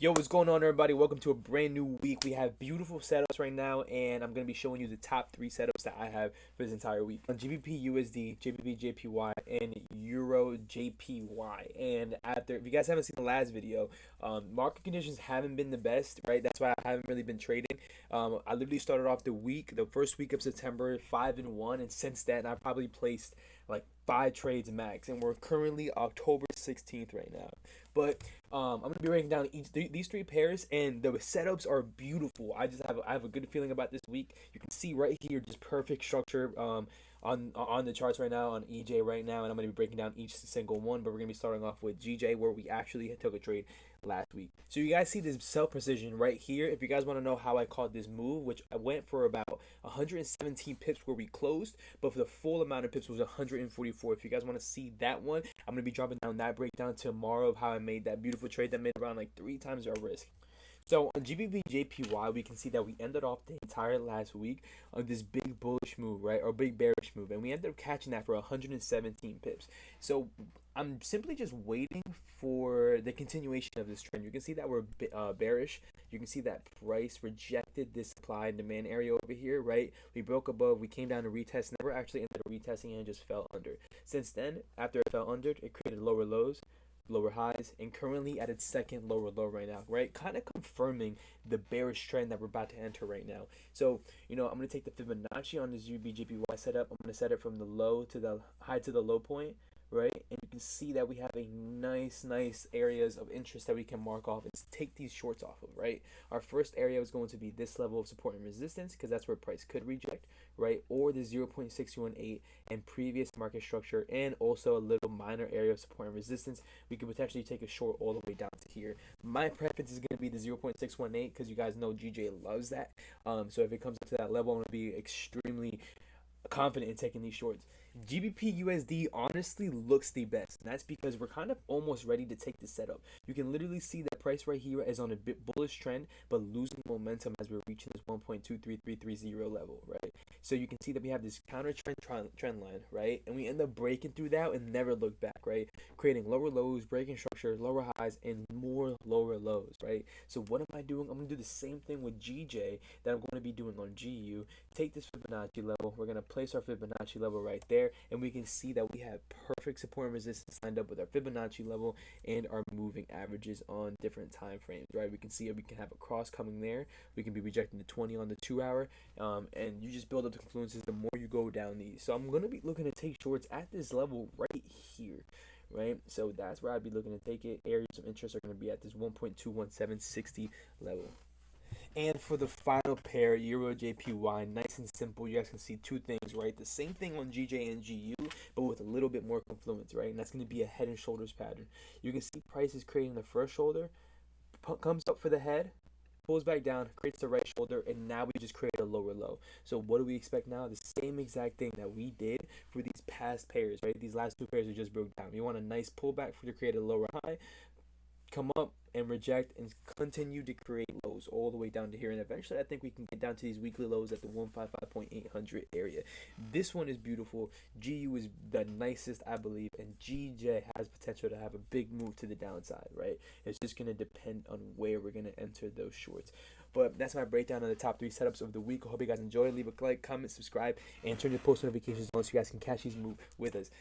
Yo, what's going on, everybody? Welcome to a brand new week. We have beautiful setups right now, and I'm going to be showing you the top three setups that I have for this entire week on GBP USD, JBP JPY, and Euro JPY. And after, if you guys haven't seen the last video, market conditions haven't been the best, right? That's why I haven't really been trading. I literally started off the first week of September, 5-1, and since then, I probably placed like 5 trades max, and we're currently October 16th right now. But I'm gonna be breaking down these three pairs, and the setups are beautiful. I have a good feeling about this week. You can see right here just perfect structure on the charts right now, on EJ right now, and I'm gonna be breaking down each single one. But we're gonna be starting off with GJ, where we actually took a trade last week. So you guys see this sell precision right here. If you guys want to know how I caught this move, which I went for about 117 pips where we closed, but for the full amount of pips was 144. If you guys want to see that one, I'm gonna be dropping down that breakdown tomorrow of how I made that beautiful trade that made around like 3 times our risk. So on GBP JPY, we can see that we ended off the entire last week on this big bullish move, right, or big bearish move, and we ended up catching that for 117 pips. So I'm simply just waiting for the continuation of this trend. You can see that we're bearish. You can see that price rejected this supply and demand area over here, right? We broke above, we came down to retest, never actually ended up retesting, and just fell under. Since then, after it fell under, it created lower lows, lower highs, and currently at its second lower low right now, right? Kind of confirming the bearish trend that we're about to enter right now. So, I'm going to take the Fibonacci on this UBJPY setup. I'm going to set it from the low to the high to the low point, right? And you can see that we have a nice areas of interest that we can mark off and take these shorts off of, right? Our first area is going to be this level of support and resistance, because that's where price could reject, right? Or the 0.618 and previous market structure, and also a little minor area of support and resistance. We could potentially take a short all the way down to here. My preference is going to be the 0.618, because you guys know GJ loves that. So if it comes up to that level, I'm going to be extremely confident in taking these shorts. GBP USD honestly looks the best, and that's because we're kind of almost ready to take this setup. You can literally see that price right here is on a bit bullish trend, but losing momentum as we're reaching this 1.23330 level, right? So you can see that we have this counter trend line, right? And we end up breaking through that and never look back, right? Creating lower lows, breaking structure, lower highs, and more lower lows, right? So what am I doing? I'm going to do the same thing with GJ that I'm going to be doing on GU. Take this Fibonacci level. We're going to place our Fibonacci level right there, and we can see that we have perfect support and resistance lined up with our Fibonacci level and our moving averages on different time frames, right? We can see that we can have a cross coming there. We can be rejecting the 20 on the 2 hour, and you just build up the confluences the more you go down these. So I'm going to be looking to take shorts at this level right here, right? So that's where I'd be looking to take it. Areas of interest are going to be at this 1.21760 level. And for the final pair, Euro JPY, nice and simple. You guys can see two things, right? The same thing on GJ and GU, but with a little bit more confluence, right? And that's going to be a head and shoulders pattern. You can see price is creating the first shoulder, comes up for the head, pulls back down, creates the right shoulder, and now we just create a lower low. So what do we expect now? The same exact thing that we did for these past pairs, right? These last two pairs we just broke down. You want a nice pullback to create a lower high, come up and reject and continue to create lows all the way down to here, and eventually I think we can get down to these weekly lows at the 155.800 area. This one is beautiful. GU is the nicest, I believe, and GJ has potential to have a big move to the downside, right? It's just going to depend on where we're going to enter those shorts. But that's my breakdown of the top 3 setups of the week. I hope you guys enjoy. Leave a like, comment, subscribe, and turn your post notifications on so you guys can catch these moves with us.